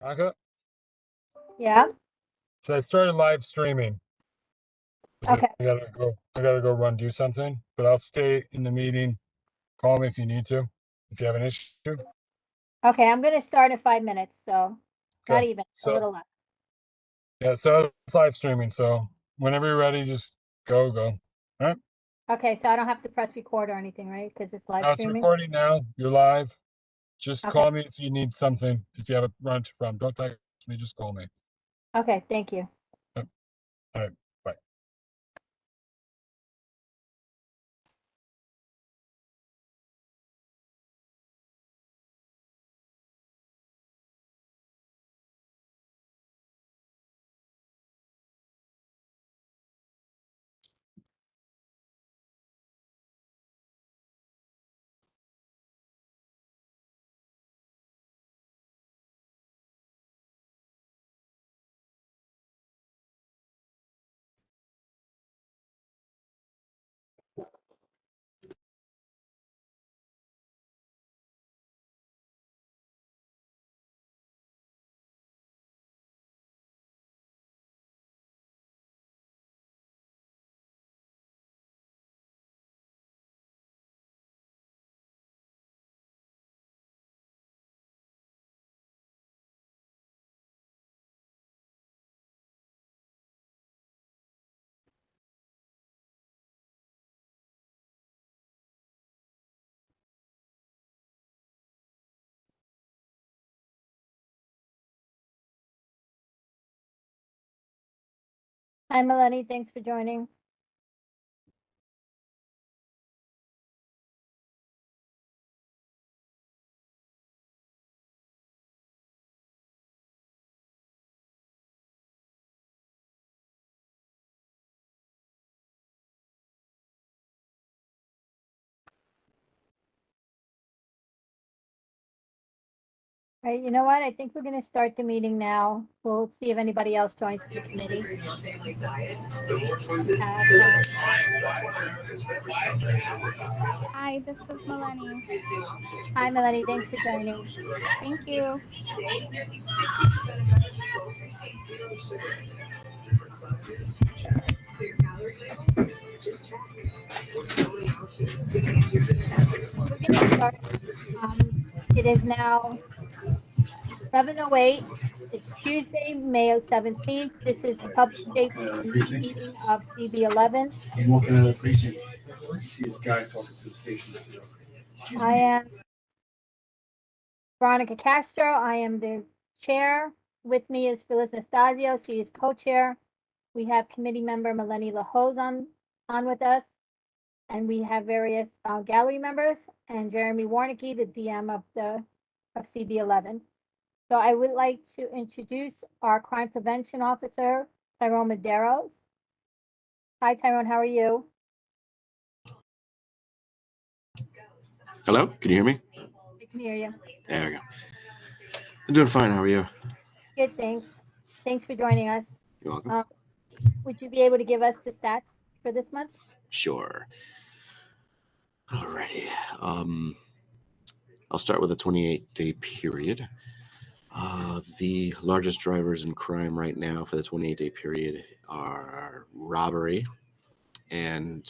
Aka, Yeah. so I started live streaming. Okay. I gotta go run do something, but I'll stay in the meeting. Call me if you need to. If you have an issue. Okay. I'm going to start in 5 minutes. So not Okay. even a So little less. yeah, so it's live streaming. So whenever you're ready, just go. All right. Okay. So I don't have to press record or anything, right? Because it's live Now it's streaming. recording now. You're live. Just Okay. call me if you need something. If you have a run to problem, don't text me. Just call me. Okay. Thank you. Yep. All right. Bye. Hi, Melanie. Thanks for joining. All right. You know what? I think we're going to start the meeting now. We'll see if anybody else joins for the committee. Hi, this is Melanie. Hi, Melanie. Thanks for joining. Thank you. We're going to start. It is now 7:08. It's Tuesday, May 17th. This is the public safety meeting of CB11. And walking out of the precinct, you see this guy talking to the station. I am Veronica Castro. I am the chair. With me is Phyllis Nastasio. She is co-chair. We have committee member Melanie LaHose on with us. And we have various gallery members and Jeremy Warnicki, the DM of CB11. So I would like to introduce our crime prevention officer, Tyrone Medeiros. Hi, Tyrone. How are you? Hello, can you hear me? I can hear you. There we go. I'm doing fine. How are you? Good, thanks. Thanks for joining us. You're welcome. Would you be able to give us the stats for this month? Sure. Alrighty. I'll start with a 28-day period. The largest drivers in crime right now for the 28-day period are robbery and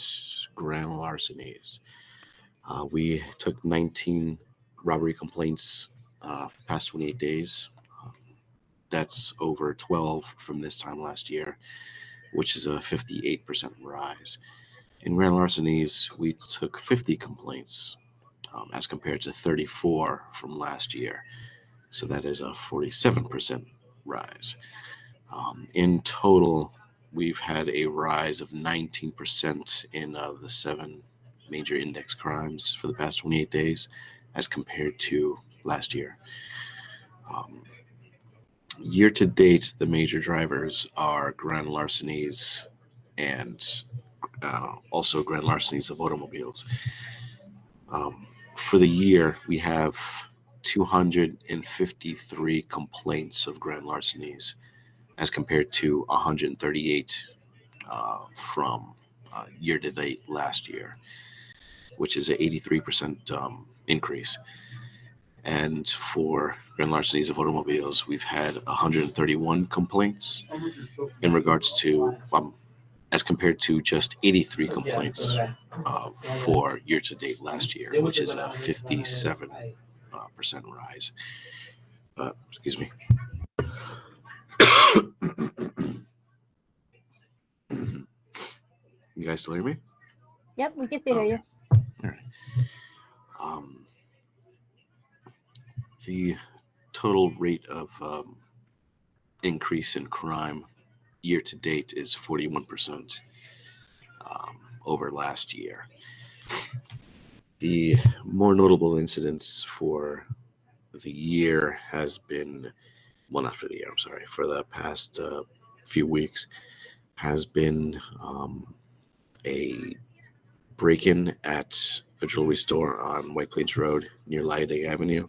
grand larcenies. We took 19 robbery complaints past 28 days. That's over 12 from this time last year, which is a 58% rise. In grand larcenies, we took 50 complaints as compared to 34 from last year. So that is a 47% rise. In total, we've had a rise of 19% in the 7 major index crimes for the past 28 days as compared to last year. Year to date, the major drivers are grand larcenies and also grand larcenies of automobiles. For the year, we have 253 complaints of grand larcenies as compared to 138 from year to date last year, which is an 83% increase. And for grand larcenies of automobiles, we've had 131 complaints in regards to, as compared to just 83 complaints for year to date last year, which is a 57% rise. Excuse me. You guys still hear me? Yep, we can still hear you. All right. The total rate of increase in crime year to date is 41% over last year. The more notable incidents for the year has been, well, not for the year, I'm sorry, for the past few weeks, has been a break-in at a jewelry store on White Plains Road near Lydig Avenue.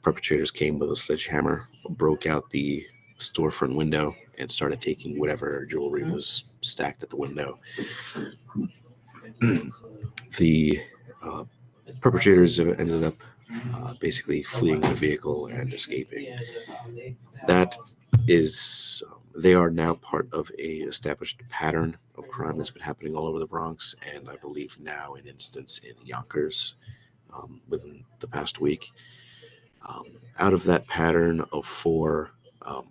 Perpetrators came with a sledgehammer, broke out the storefront window, and started taking whatever jewelry was stacked at the window. The perpetrators ended up basically fleeing the vehicle and escaping. That is, they are now part of a established pattern of crime that's been happening all over the Bronx, and I believe now an instance in Yonkers within the past week. Out of that pattern of 4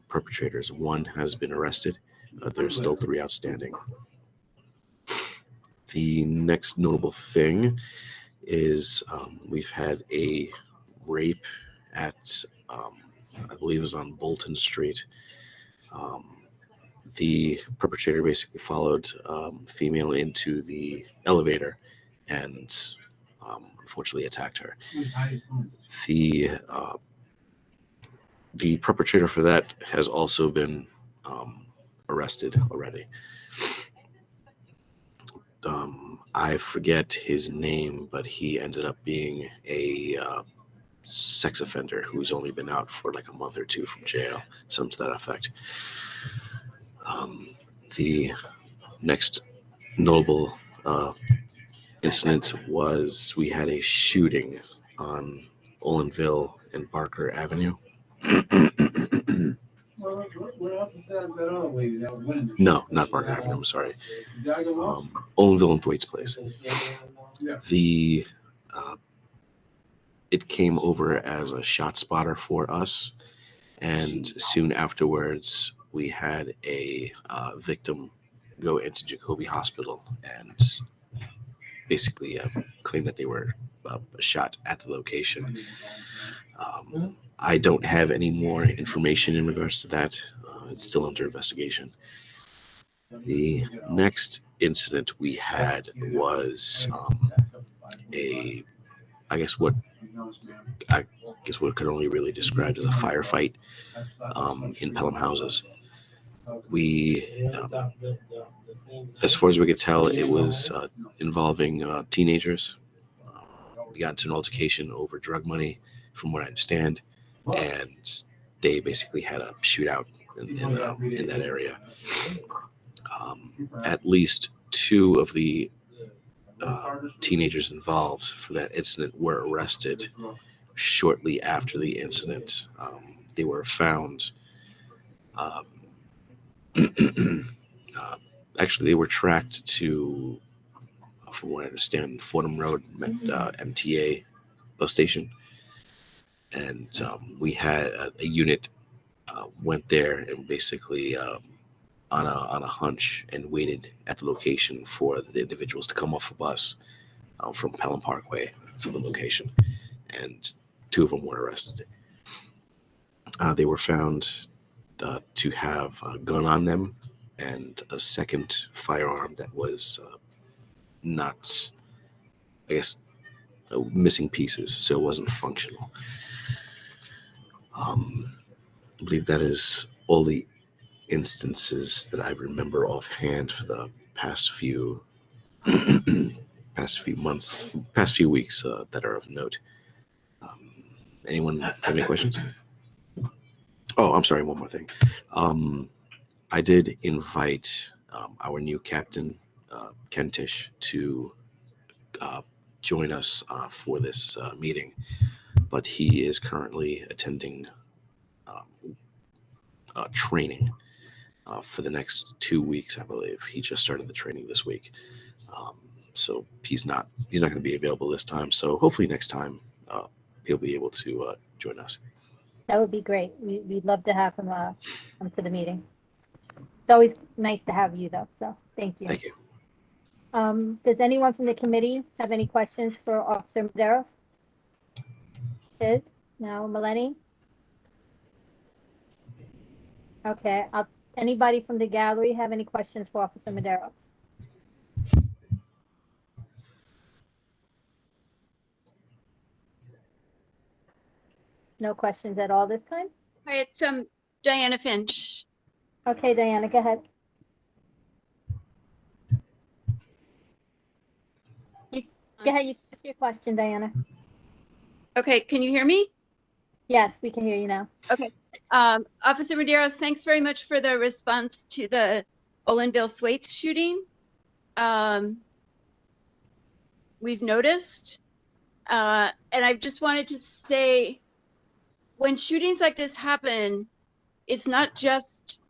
perpetrators, 1 has been arrested. There's still 3 outstanding. The next notable thing is we've had a rape at, I believe it was on Bolton Street. The perpetrator basically followed female into the elevator and unfortunately attacked her. The perpetrator for that has also been arrested already. I forget his name, but he ended up being a sex offender who's only been out for like a month or 2 from jail, something to that effect. The next notable incident was we had a shooting on Olinville and Barker Avenue. No, not Barker Avenue, I'm sorry. Olinville and Thwaites Place. It came over as a shot spotter for us, and soon afterwards we had a victim go into Jacoby Hospital and basically claim that they were shot at the location. I don't have any more information in regards to that. It's still under investigation. The next incident we had was I guess what could only really described as a firefight in Pelham Houses. We, as far as we could tell, it was involving teenagers. We got into an altercation over drug money, from what I understand, and they basically had a shootout in that area. At least 2 of the teenagers involved for that incident were arrested shortly after the incident. They were found. Actually, they were tracked to, from what I understand, Fordham Road MTA bus station, and we had a unit went there and basically on a hunch and waited at the location for the individuals to come off a bus from Pelham Parkway to the location, and 2 of them were arrested. They were found to have a gun on them and a second firearm that was not, I guess, missing pieces, so it wasn't functional. I believe that is all the instances that I remember offhand for the past few months, past few weeks that are of note. Anyone have any questions? Oh, I'm sorry, one more thing. I did invite our new captain, Kentish, to join us for this meeting. but he is currently attending training for the next 2 weeks, I believe. He just started the training this week, so he's not going to be available this time. So hopefully next time he'll be able to join us. That would be great. We'd love to have him come to the meeting. It's always nice to have you, though. So thank you. Thank you. Does anyone from the committee have any questions for Officer Medeiros? Sid? No. Melanie? Okay. Anybody from the gallery have any questions for Officer Medeiros? No questions at all this time? Hi, it's Diana Finch. Okay, Diana, go ahead. Go ahead, you can ask your question, Diana. Okay, can you hear me? Yes, we can hear you now. Okay. Officer Medeiros, thanks very much for the response to the Olinville Thwaites shooting. We've noticed, and I just wanted to say, when shootings like this happen, it's not just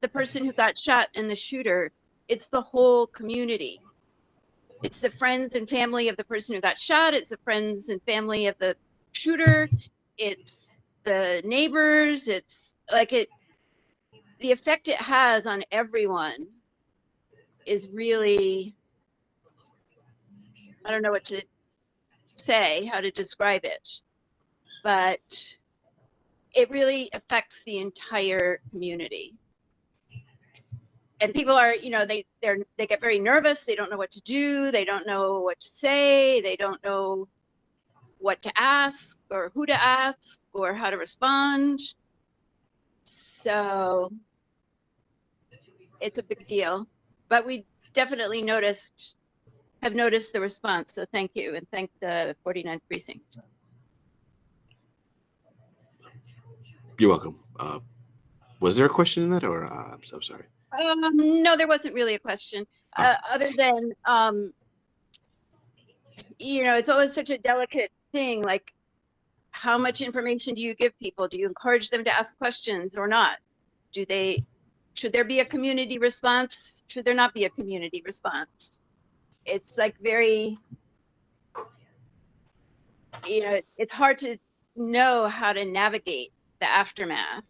the person who got shot and the shooter, it's the whole community. It's the friends and family of the person who got shot. It's the friends and family of the shooter. It's the neighbors. It's like the effect it has on everyone is really, I don't know what to say, how to describe it, but it really affects the entire community. And people are, you know, they get very nervous. They don't know what to do. They don't know what to say. They don't know what to ask or who to ask or how to respond. So it's a big deal, but we definitely have noticed the response. So thank you, and thank the 49th precinct. You're welcome. Was there a question in that, or I'm so sorry? No, there wasn't really a question, other than, you know, it's always such a delicate thing. Like, how much information do you give people? Do you encourage them to ask questions or not? Should there be a community response? Should there not be a community response? It's like very, you know, it's hard to know how to navigate the aftermath.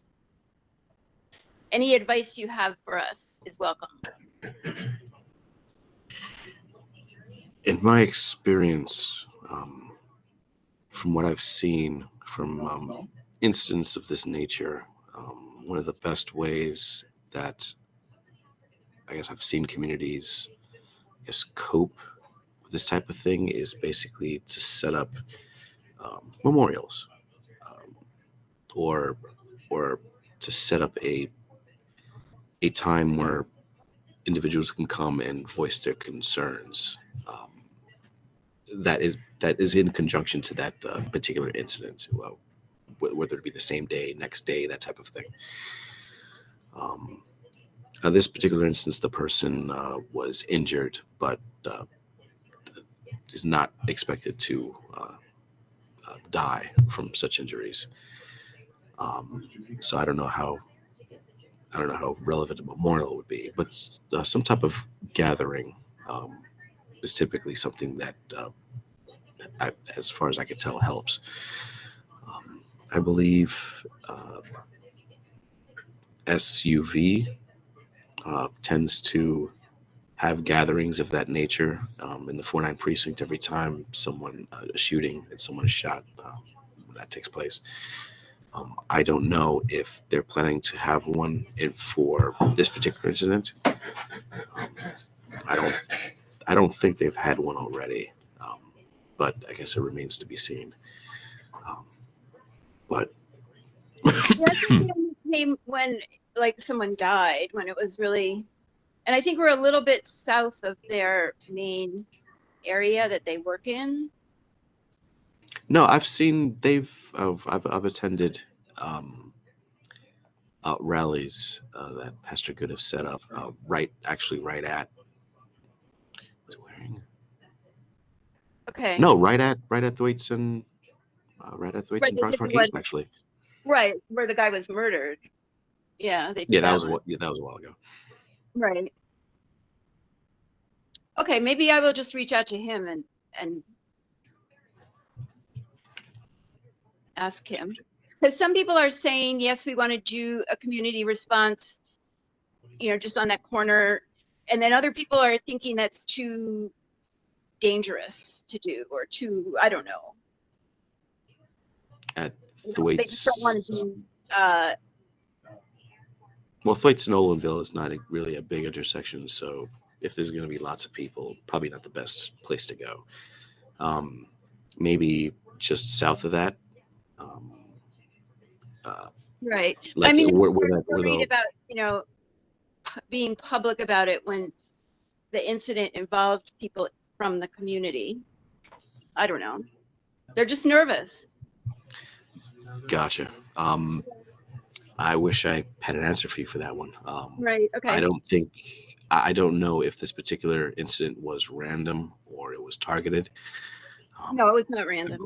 Any advice you have for us is welcome. In my experience, from what I've seen from incidents of this nature, one of the best ways that I guess I've seen communities, I guess, cope with this type of thing is basically to set up memorials, or to set up a time where individuals can come and voice their concerns. That is in conjunction to that particular incident, whether it be the same day, next day, that type of thing. In this particular instance, the person was injured, but is not expected to die from such injuries. So I don't know how relevant a memorial would be, but some type of gathering is typically something that, as far as I could tell, helps. I believe SUV tends to have gatherings of that nature in the 49 precinct every time a shooting and someone is shot, when that takes place. I don't know if they're planning to have one for this particular incident. I don't think they've had one already, but I guess it remains to be seen. But Yeah, I think it came when like someone died, when it was really, and I think we're a little bit south of their main area that they work in. no, I've seen I've attended rallies that Pastor Good have set up right at Okay. no right at Thwaites and Right at Thwaites Right, and they Bronx did Park the East, one- actually. Right, where the guy was murdered. Yeah, they did Yeah, that was one. that was a while ago. Right. Okay, maybe I will just reach out to him and ask him. Because some people are saying, yes, we want to do a community response, just on that corner. And then other people are thinking that's too dangerous to do or too, I don't know. At They just don't want to Thwaites, do, well, Thwaites and Olinville is not really a big intersection, so if there's going to be lots of people, probably not the best place to go. Maybe just south of that. right. Like I mean, where we're that worried about, being public about it when the incident involved people from the community. I don't know. They're just nervous. Gotcha. I wish I had an answer for you for that one. Right. Okay. I don't know if this particular incident was random or it was targeted. No, it was not random.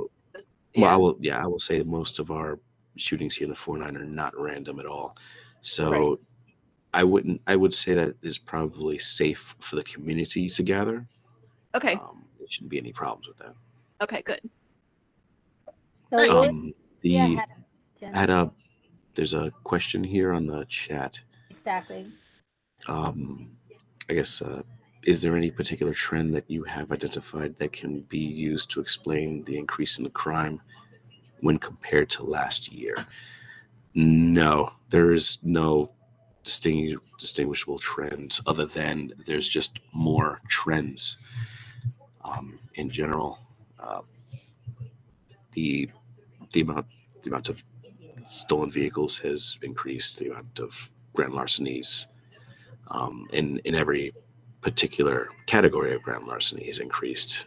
Well, Yeah. I will say most of our shootings here in the 4-9 are not random at all. So Right. I would say that is probably safe for the community to gather. Okay. There shouldn't be any problems with that. Okay, good. So Right. Liz, yeah, The had a question. had a there's a question here on the chat. Exactly. I guess is there any particular trend that you have identified that can be used to explain the increase in the crime when compared to last year? No, there is no distinguishable trends other than there's just more trends in general. The amount of stolen vehicles has increased. The amount of grand larcenies in every particular category of grand larceny has increased.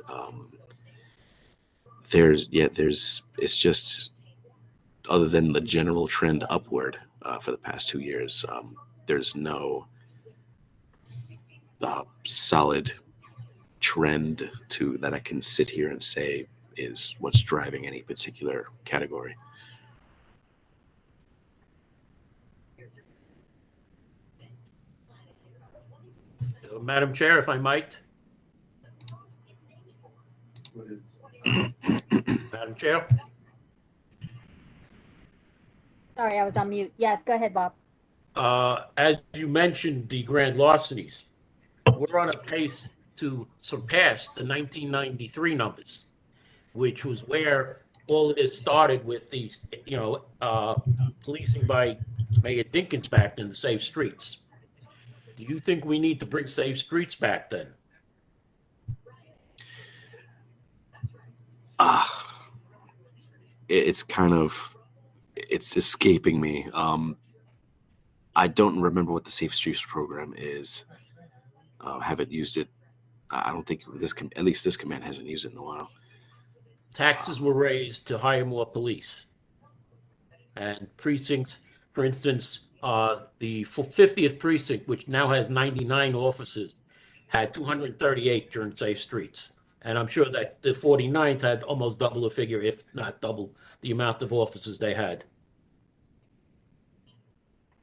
It's just, other than the general trend upward for the past 2 years, there's no solid trend to that I can sit here and say is what's driving any particular category. Madam Chair, if I might. What is- Madam Chair? Sorry, I was on mute. Yes, go ahead, Bob. As you mentioned, the grand larcenies, we're on a pace to surpass the 1993 numbers, which was where all of this started with the, policing by Mayor Dinkins back in the Safe Streets. Do you think we need to bring Safe Streets back then? It's escaping me. I don't remember what the Safe Streets program is. Haven't used it. I don't think at least this command hasn't used it in a while. Taxes were raised to hire more police. And precincts, for instance, the 50th precinct, which now has 99 officers, had 238 during Safe Streets. And I'm sure that the 49th had almost double the figure, if not double the amount of officers they had.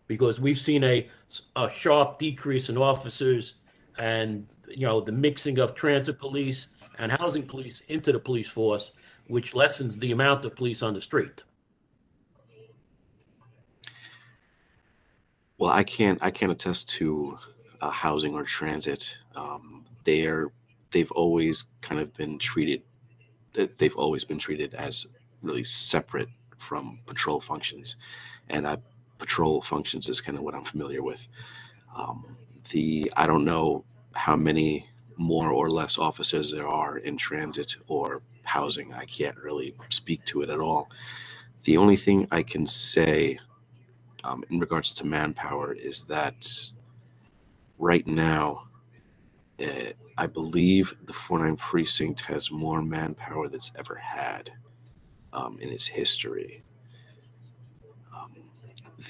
Because we've seen a sharp decrease in officers and, the mixing of transit police and housing police into the police force, which lessens the amount of police on the street. Well, I can't attest to housing or transit. They've always kind of been treated. They've always been treated as really separate from patrol functions, and patrol functions is kind of what I'm familiar with. I don't know how many more or less officers there are in transit or housing. I can't really speak to it at all. The only thing I can say in regards to manpower is that right now, I believe the 4-9 precinct has more manpower than it's ever had in its history.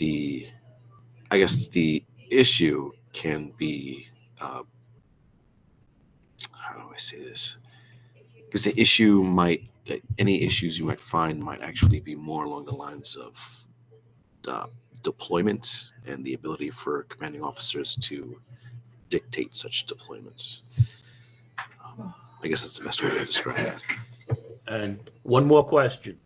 I guess the issue can be, how do I say this? Because the issue might any issues you might find might actually be more along the lines of deployment and the ability for commanding officers to dictate such deployments. I guess that's the best way to describe that. And one more question.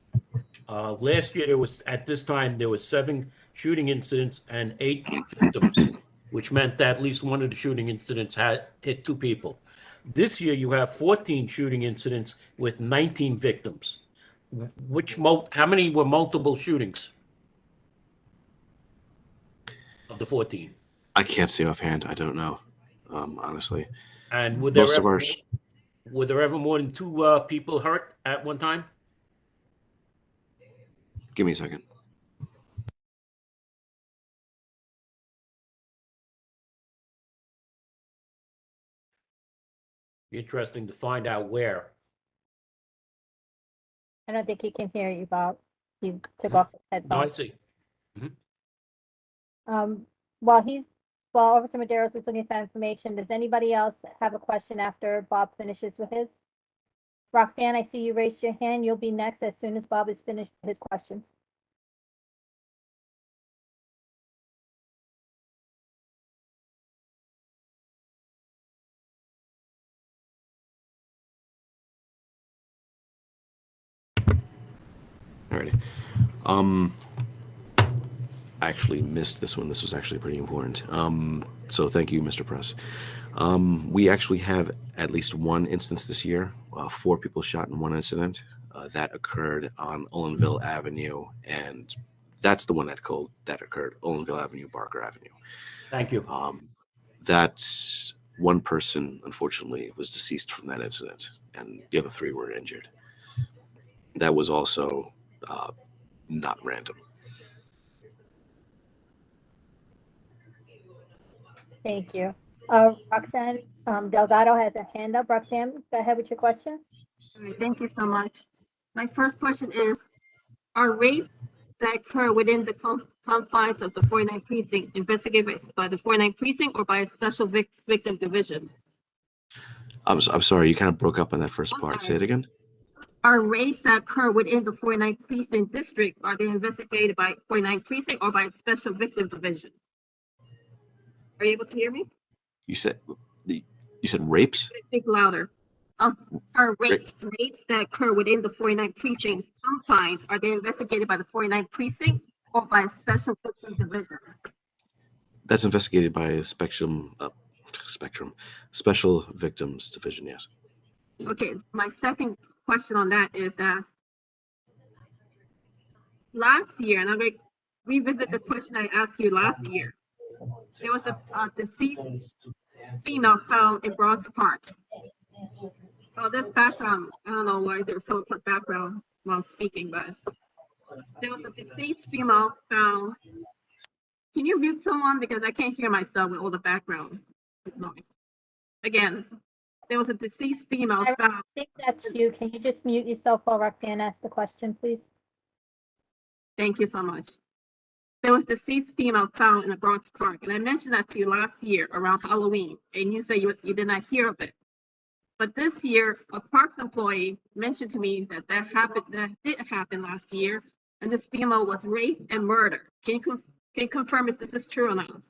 Last year, at this time, there was 7 shooting incidents and 8 victims, which meant that at least one of the shooting incidents had hit 2 people. This year, you have 14 shooting incidents with 19 victims. How many were multiple shootings of the 14? I can't say offhand. I don't know, honestly. And were Most of our there ever more than 2 people hurt at one time? give me a second. Interesting to find out where. I don't think he can hear you, Bob. He took off his No, I headphones. see. While Officer Medeiros is looking for that information, does anybody else have a question after Bob finishes with his? Roxanne, I see you raised your hand. You'll be next as soon as Bob is finished with his questions. Alrighty. I actually missed this one. This was actually pretty important. So thank you, Mr. Press. We actually have at least one instance this year. 4 people shot in one incident that occurred on Olinville Avenue, and that's the one that occurred, Olinville Avenue, Barker Avenue. Thank you. That one person, unfortunately, was deceased from that incident, and the other 3 were injured. That was also not random. Thank you. Roxanne Delgado has a hand up. Roxanne, go ahead with your question. All right, thank you so much. My first question is, are rapes that occur within the confines of the 49th precinct investigated by the 49th precinct or by a special victim division? I'm sorry, you kind of broke up on that first part. Say it again. Are rapes that occur within the 49th precinct district, are they investigated by 49th precinct or by a special victim division? Are you able to hear me? You said rapes? Speak louder. Are rapes that occur within the 49th precinct confines, are they investigated by the 49th precinct or by a special victim division? That's investigated by a special victims division. Yes. Okay. My second question on that is that last year, and I'm going to revisit the question I asked you last year. There was a deceased female found in Bronx Park. Oh, this background, I don't know why there's so much background while I'm speaking, but there was a deceased female found. Can you mute someone? Because I can't hear myself with all the background noise. Again, there was a deceased female found. I think that's you. Can you just mute yourself while Roxanne asks the question, please? Thank you so much. There was a deceased female found in the Bronx Park, and I mentioned that to you last year around Halloween, and you said you did not hear of it. But this year, a Parks employee mentioned to me that that did happen last year, and this female was raped and murdered. Can you confirm if this is true or not?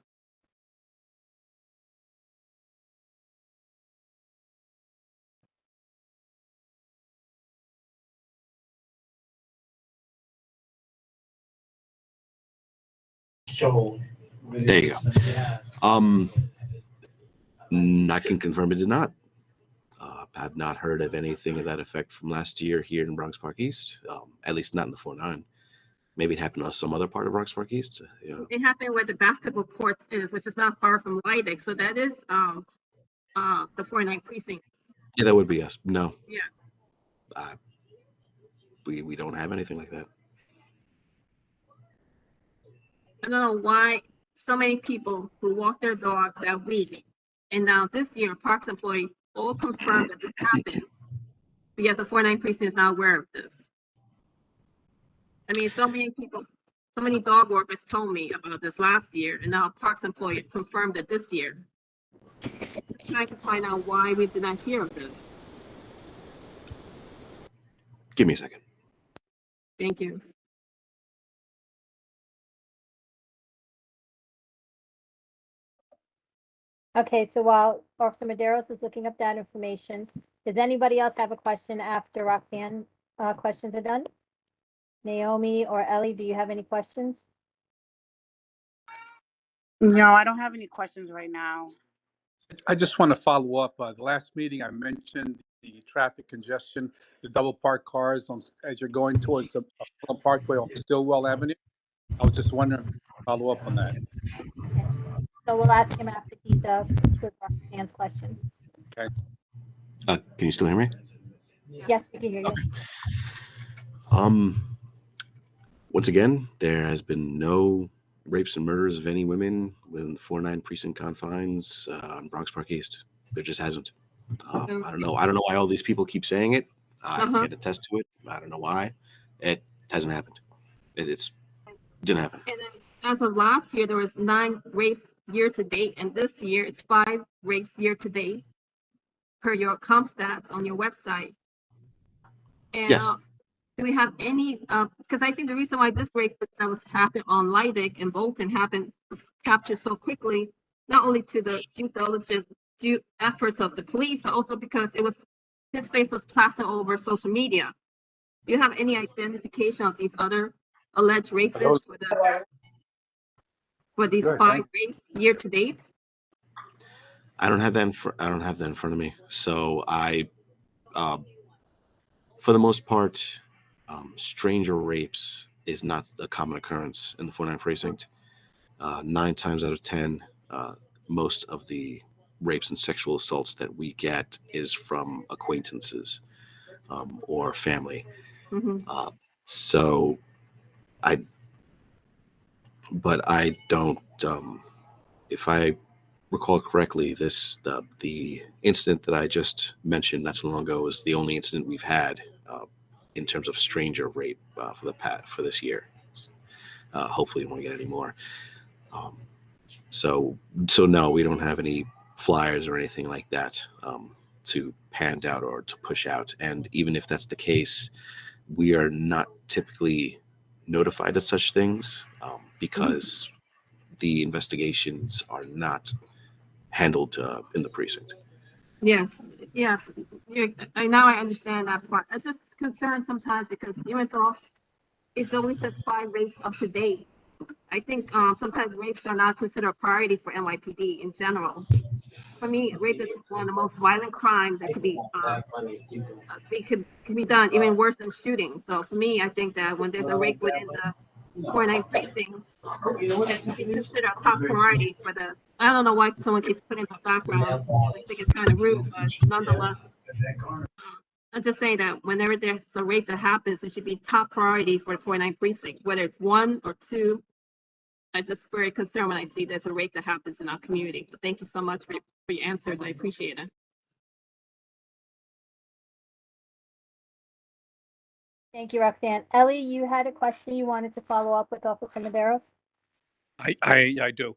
There you go. I can confirm it did not. I've not heard of anything of that effect from last year here in Bronx Park East, at least not in the 49. Maybe it happened on some other part of Bronx Park East. Yeah. It happened where the basketball court is, which is not far from Lydic. So that is the 49th precinct. Yeah, that would be us. No. Yes. We don't have anything like that. I don't know why so many people who walked their dog that week, and now this year, a Parks employee all confirmed that this happened, but yet the 49th precinct is not aware of this. I mean, so many people, so many dog workers told me about this last year, and now a Parks employee confirmed it this year. Just trying to find out why we did not hear of this. Give me a second. Thank you. Okay, so while Officer Maderos is looking up that information, does anybody else have a question after Roxanne, questions are done? Naomi or Ellie, do you have any questions? No, I don't have any questions right now. I just want to follow up. The last meeting I mentioned the traffic congestion, the double parked cars as you're going towards the Parkway on Stillwell Avenue. I was just wondering, follow up on that. Okay. So we'll ask him after he's finished with Roxanne's questions. Okay. Can you still hear me? Yes, we can hear you. Okay. Once again, there has been no rapes and murders of any women within the 4-9 precinct confines on Bronx Park East. There just hasn't. I don't know. I don't know why all these people keep saying it. I can't attest to it. I don't know why. It hasn't happened. It didn't happen. And then as of last year, there was 9 rapes year to date, and this year it's 5 rapes year to date per your comp stats on your website. And Yes. do we have any? Because I think the reason why this rape that was happened on Leidig and Bolton was captured so quickly, not only to the due efforts of the police, but also because his face was plastered over social media. Do you have any identification of these other alleged rapists for these 5 rapes year to date? I don't have that in front of me. So for the most part, stranger rapes is not a common occurrence in the 4-9 precinct. 9 times out of 10, most of the rapes and sexual assaults that we get is from acquaintances or family. So I don't, if I recall correctly, the incident that I just mentioned not so long ago is the only incident we've had in terms of stranger rape for this year. Hopefully we won't get any more. So no, we don't have any flyers or anything like that to hand out or to push out. And even if that's the case, we are not typically notified of such things because the investigations are not handled in the precinct. Yes. Yeah, now I understand that part. I'm just concerned sometimes because even though it only says 5 rapes up to date, I think sometimes rapes are not considered a priority for NYPD in general. For me, rape is one of the most violent crimes that could be be done, even worse than shooting. So for me, I think that when there's a rape within the 4-9 precinct, that should be considered a top priority for the. I don't know why someone keeps putting in the background. I think it's kind of rude, but nonetheless, I'm just saying that whenever there's a rape that happens, it should be top priority for the 4-9 precinct, whether it's 1 or 2. I'm just very concerned when I see there's a rape that happens in our community. But thank you so much for your answers. I appreciate it. Thank you, Roxanne. Ellie, you had a question you wanted to follow up with Officer Maderos? I do.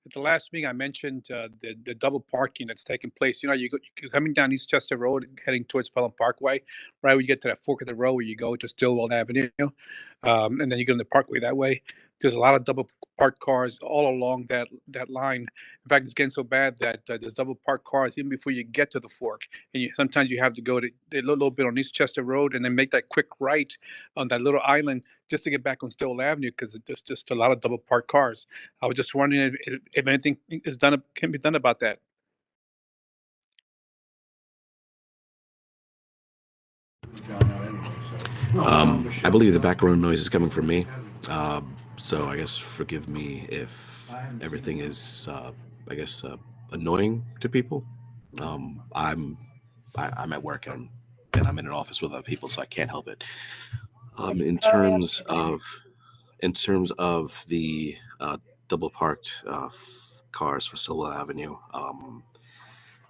At the last meeting, I mentioned the double parking that's taking place. You know, you're coming down East Chester Road, heading towards Pelham Parkway, right when you get to that fork of the road where you go to Stillwell Avenue, and then you go in the Parkway that way. There's a lot of double parked cars all along that line. In fact, it's getting so bad that there's double parked cars even before you get to the fork. And sometimes you have to go to a little bit on East Chester Road and then make that quick right on that little island just to get back on Stillwell Avenue because there's just a lot of double parked cars. I was just wondering if anything can be done about that. I believe the background noise is coming from me. So I guess forgive me if everything is, annoying to people. I'm at work and I'm in an office with other people, so I can't help it. In terms of the double parked cars for Stillwell Avenue,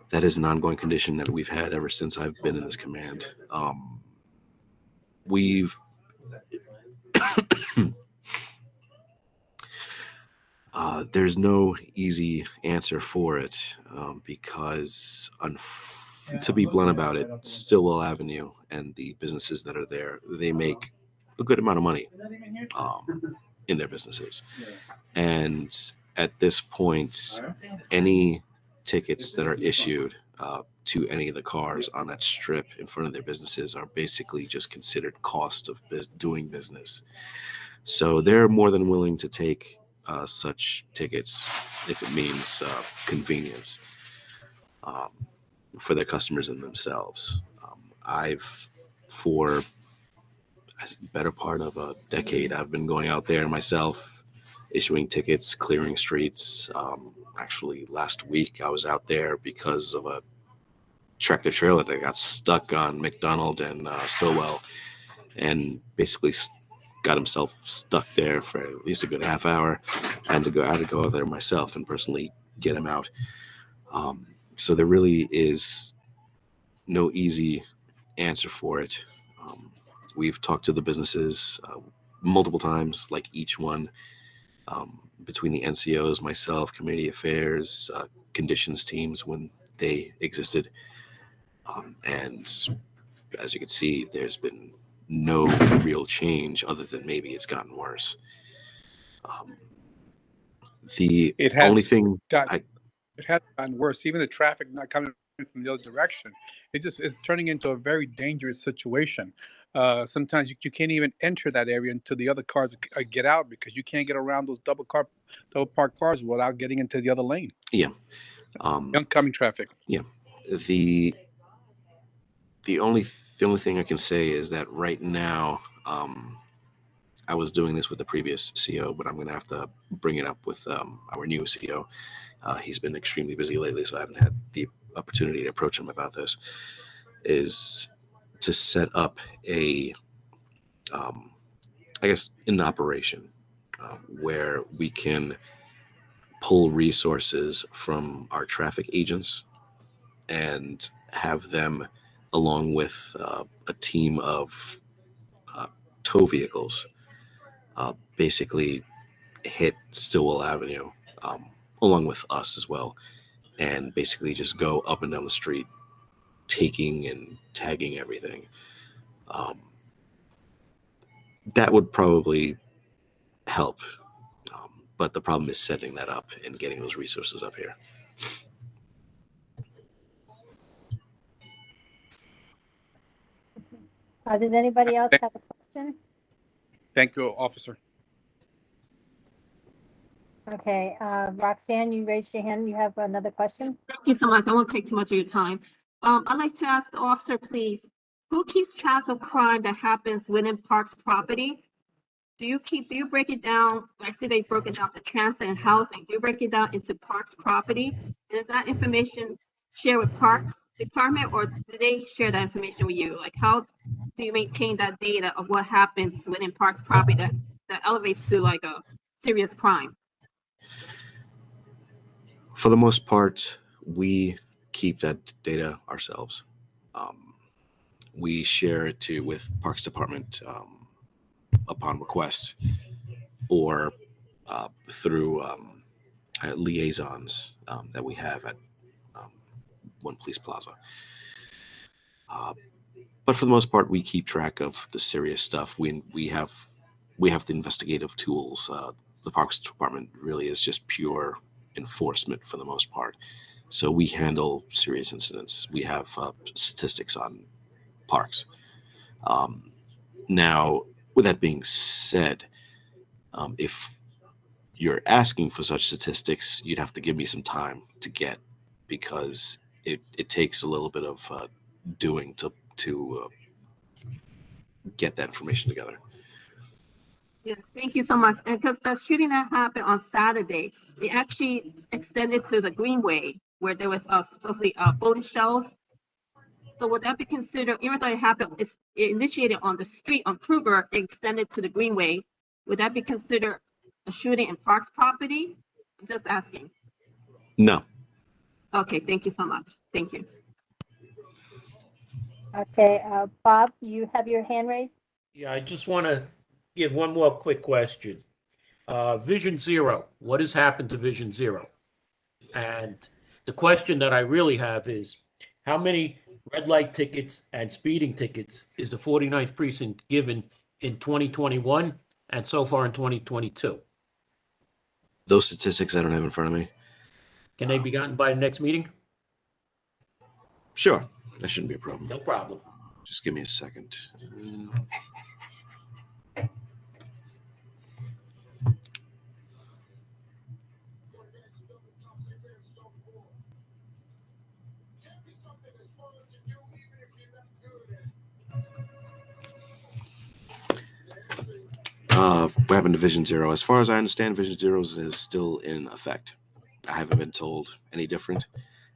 that is an ongoing condition that we've had ever since I've been in this command. There's no easy answer for it because to be blunt about it, Stillwell Avenue and the businesses that are there, they make a good amount of money in their businesses. And at this point, any tickets that are issued to any of the cars on that strip in front of their businesses are basically just considered cost of doing business. So they're more than willing to take such tickets if it means convenience for their customers and themselves. For a better part of a decade, I've been going out there myself, issuing tickets, clearing streets. Actually, last week I was out there because of a tractor trailer that got stuck on McDonald and Stillwell, and basically got himself stuck there for at least a good half hour. I had to go out there myself and personally get him out. So there really is no easy answer for it. We've talked to the businesses multiple times, like each one, between the NCOs, myself, community affairs, conditions teams when they existed. And as you can see, there's been no real change other than maybe it's gotten worse. The only thing it has gotten worse. Even the traffic not coming from the other direction, it's turning into a very dangerous situation. Sometimes you can't even enter that area until the other cars get out, because you can't get around those double parked cars without getting into the other lane. Yeah. Oncoming traffic. Yeah. The only thing I can say is that right now, I was doing this with the previous CO, but I'm going to have to bring it up with our new CO. He's been extremely busy lately, so I haven't had the opportunity to approach him about this, is to set up an operation where we can pull resources from our traffic agents and have them, along with a team of tow vehicles, basically hit Stillwell Avenue, along with us as well, and basically just go up and down the street, taking and tagging everything. That would probably help, but the problem is setting that up and getting those resources up here. Does anybody else have a question? Thank you, officer. Okay, Roxanne, you raised your hand. You have another question? Thank you so much. I won't take too much of your time. I'd like to ask the officer, please, who keeps track of crime that happens within Parks property? Do you break it down? I see they broke it down to transit and housing. Do you break it down into Parks property? And is that information shared with Parks Department, or do they share that information with you? Like, how do you maintain that data of what happens within Parks property that elevates to like a serious crime? For the most part, we keep that data ourselves. We share it with Parks Department upon request, or through liaisons that we have at One Police Plaza. But for the most part, we keep track of the serious stuff. We have the investigative tools. The Parks Department really is just pure enforcement for the most part. So we handle serious incidents. We have statistics on parks. Now, with that being said, if you're asking for such statistics, you'd have to give me some time to get, because it takes a little bit of doing to get that information together. Yes, thank you so much. And because the shooting that happened on Saturday, it actually extended to the Greenway, where there was supposedly bullet shells. So would that be considered, even though it initiated on the street on Kruger, it extended to the Greenway, would that be considered a shooting in Parks property? I'm just asking. No. Okay, thank you so much. Thank you. Okay, Bob, you have your hand raised? Yeah, I just want to give one more quick question. Vision Zero, what has happened to Vision Zero? And the question that I really have is, how many red light tickets and speeding tickets is the 49th precinct given in 2021 and so far in 2022? Those statistics I don't have in front of me. Can they be gotten by the next meeting? Sure, that shouldn't be a problem. No problem. Just give me a second. What happened to Vision Zero? As far as I understand, Vision Zero is still in effect. I haven't been told any different.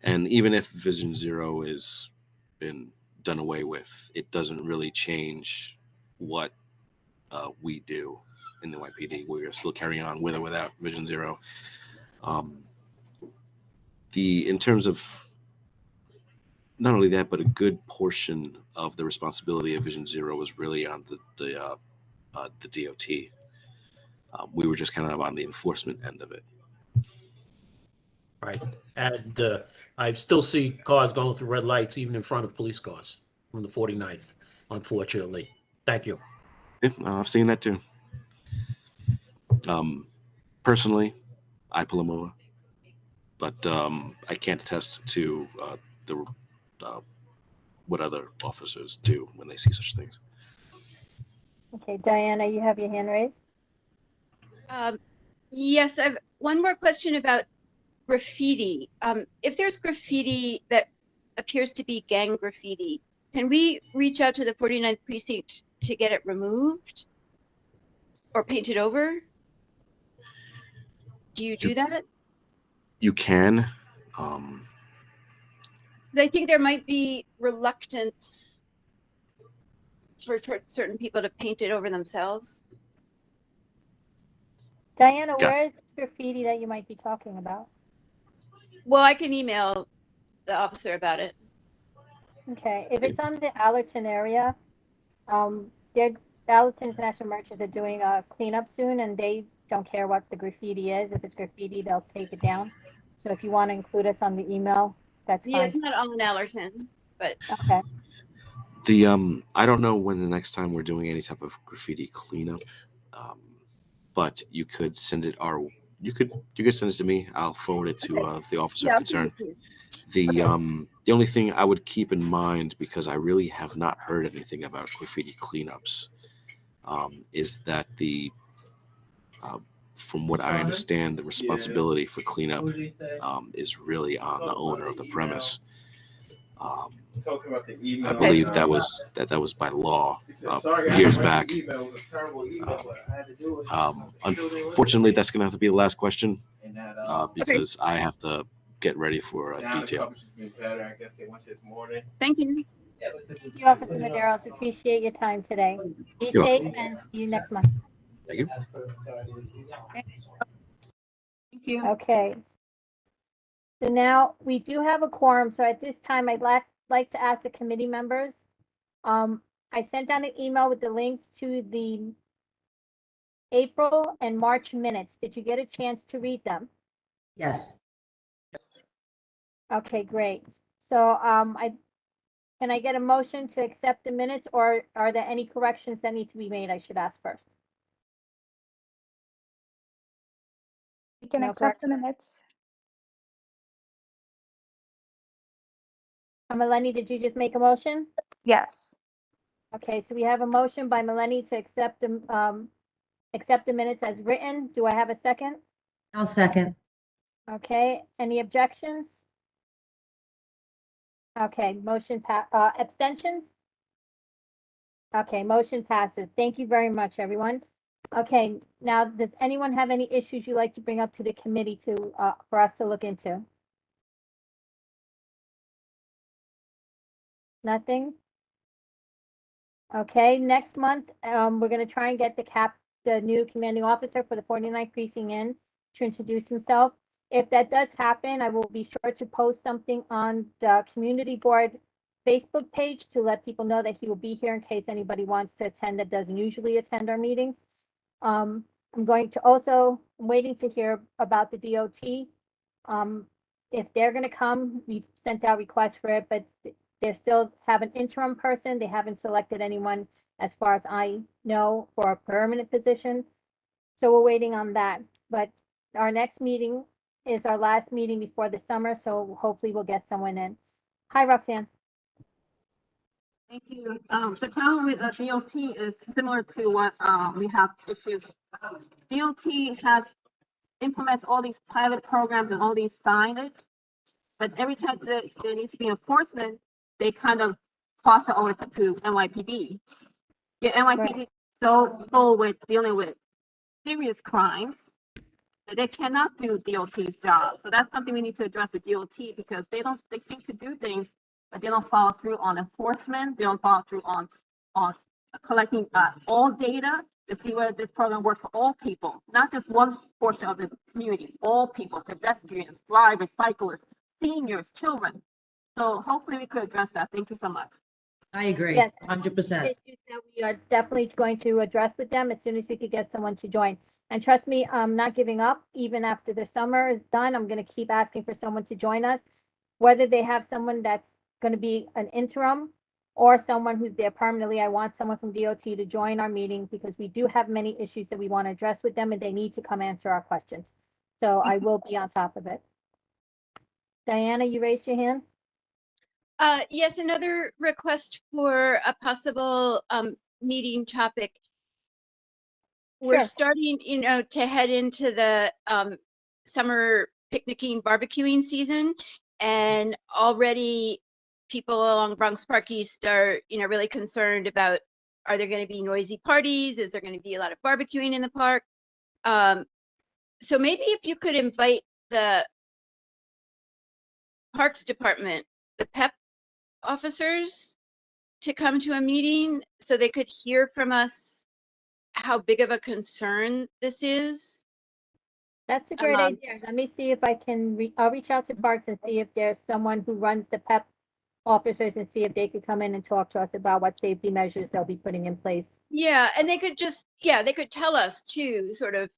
And even if Vision Zero is been done away with, it doesn't really change what we do in the NYPD. We're still carrying on with or without Vision Zero. In terms of not only that, but a good portion of the responsibility of Vision Zero was really on the DOT. We were just kind of on the enforcement end of it. Right. And I still see cars going through red lights, even in front of police cars from the 49th, unfortunately. Thank you. Yeah, I've seen that too. Personally, I pull them over, but I can't attest to what other officers do when they see such things. Okay, Diana, you have your hand raised. Yes, I have one more question about graffiti. If there's graffiti that appears to be gang graffiti, can we reach out to the 49th precinct to get it removed or painted over? Do you do that? You can. I think there might be reluctance for certain people to paint it over themselves. Diana, where is graffiti that you might be talking about? Well, I can email the officer about it. Okay, if it's on the Allerton area, the Allerton International Merchants are doing a cleanup soon, and they don't care what the graffiti is. If it's graffiti, they'll take it down. So if you want to include us on the email, that's fine. Yeah, it's not on Allerton, but okay. I don't know when the next time we're doing any type of graffiti cleanup, but you could send it you could send it to me. I'll forward it to the officer of concern. The only thing I would keep in mind, because I really have not heard anything about graffiti cleanups, is that from what I understand, the responsibility for cleanup is really on the owner of the premise. I believe that was by law years back. Unfortunately, that's going to have to be the last question because I have to get ready for a detail. Thank you. Thank you, Officer Medeiros. Appreciate your time today. Be safe and see you next month. Thank you. Thank you. Okay. So now we do have a quorum. So at this time, I'd like to ask the committee members. I sent out an email with the links to the April and March minutes. Did you get a chance to read them? Yes. Okay, great. So can I get a motion to accept the minutes, or are there any corrections that need to be made? I should ask first. We can No accept the minutes. Melanie, did you just make a motion? Yes. Okay, so we have a motion by Melanie to accept the minutes as written. Do I have a second? I'll second. Okay, any objections? Okay, abstentions? Okay, motion passes. Thank you very much, everyone. Okay, now, does anyone have any issues you'd like to bring up to the committee for us to look into? Nothing? Okay, next month, we're gonna try and get the new commanding officer for the 49th precinct in to introduce himself. If that does happen, I will be sure to post something on the community board Facebook page to let people know that he will be here in case anybody wants to attend that doesn't usually attend our meetings. I'm waiting to hear about the DOT. If they're gonna come, we've sent out requests for it, but They still have an interim person. They haven't selected anyone, as far as I know, for a permanent position. So we're waiting on that. But our next meeting is our last meeting before the summer, so hopefully we'll get someone in. Hi, Roxanne. Thank you. The problem with DOT is similar to what we have issues. DOT implements all these pilot programs and all these signage, but every time there needs to be enforcement, they kind of toss it over to NYPD. Yeah, NYPD is so full with dealing with serious crimes that they cannot do DOT's job. So that's something we need to address with DOT, because they seem to do things, but they don't follow through on enforcement. They don't follow through on collecting all data to see whether this program works for all people, not just one portion of the community, all people, pedestrians, drivers, cyclists, seniors, children. So hopefully we could address that. Thank you so much. I agree, Yes. 100%. Issues that we are definitely going to address with them as soon as we could get someone to join. And trust me, I'm not giving up. Even after the summer is done, I'm going to keep asking for someone to join us, whether they have someone that's going to be an interim or someone who's there permanently. I want someone from DOT to join our meeting, because we do have many issues that we want to address with them, and they need to come answer our questions. So I will be on top of it. Diana, you raised your hand? Yes, another request for a possible meeting topic. We're Sure. starting, to head into the summer picnicking, barbecuing season, and already people along Bronx Park East are, really concerned about, are there going to be noisy parties? Is there going to be a lot of barbecuing in the park? So maybe if you could invite the Parks Department, the PEP officers, to come to a meeting so they could hear from us how big of a concern this is. That's a great idea. Let me see if I can, I'll reach out to Parks and see if there's someone who runs the PEP officers and see if they could come in and talk to us about what safety measures they'll be putting in place. Yeah, and they could they could tell us too, sort of,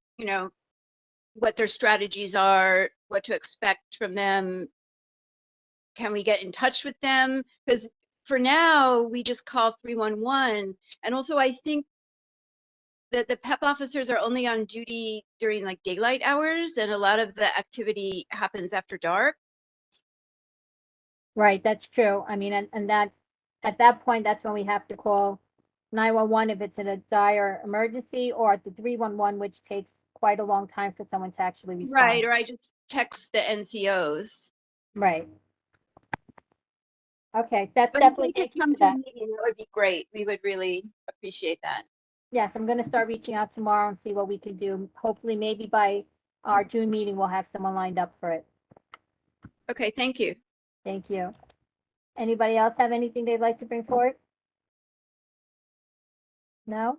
what their strategies are, what to expect from them. Can we get in touch with them? Because for now, we just call 311. And also, I think that the PEP officers are only on duty during like daylight hours, and a lot of the activity happens after dark. Right, that's true. I mean, and that, at that point, that's when we have to call 911 if it's in a dire emergency, or the 311, which takes quite a long time for someone to actually respond. Right, or I just text the NCOs. Right. Okay, that's But if definitely, they thank could you come for to a that. meeting, that would be great. We would really appreciate that. Yes, I'm gonna start reaching out tomorrow and see what we can do. Hopefully, maybe by our June meeting, we'll have someone lined up for it. Okay, thank you. Thank you. Anybody else have anything they'd like to bring forward? No?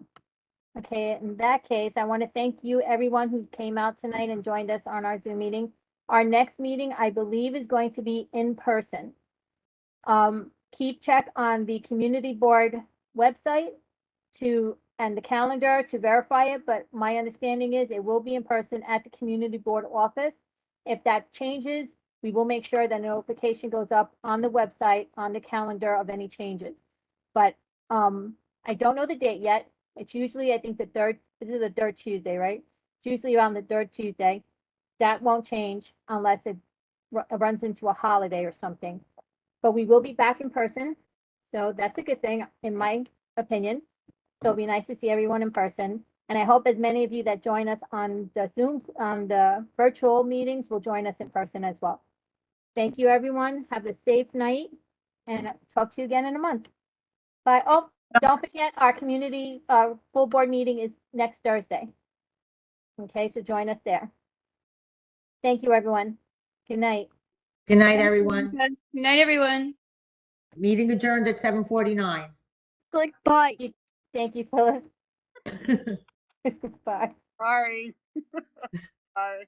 Okay, in that case, I want to thank you, everyone who came out tonight and joined us on our Zoom meeting. Our next meeting, I believe, is going to be in person. Keep check on the community board website and the calendar to verify it, but my understanding is it will be in person at the community board office. If that changes, we will make sure that notification goes up on the website, on the calendar of any changes. But I don't know the date yet. It's usually, I think, this is the third Tuesday, right? It's usually around the third Tuesday. That won't change unless it runs into a holiday or something. But we will be back in person, so that's a good thing, in my opinion. So it'll be nice to see everyone in person. And I hope as many of you that join us on the Zoom, on the virtual meetings, will join us in person as well. Thank you, everyone. Have a safe night, and talk to you again in a month. Bye. Oh, don't forget, our community full board meeting is next Thursday. Okay, so join us there. Thank you, everyone. Good night. Good night, everyone. Good night, everyone. Meeting adjourned at 7:49. Click bye. Thank you, Phyllis. Bye. Bye. Bye.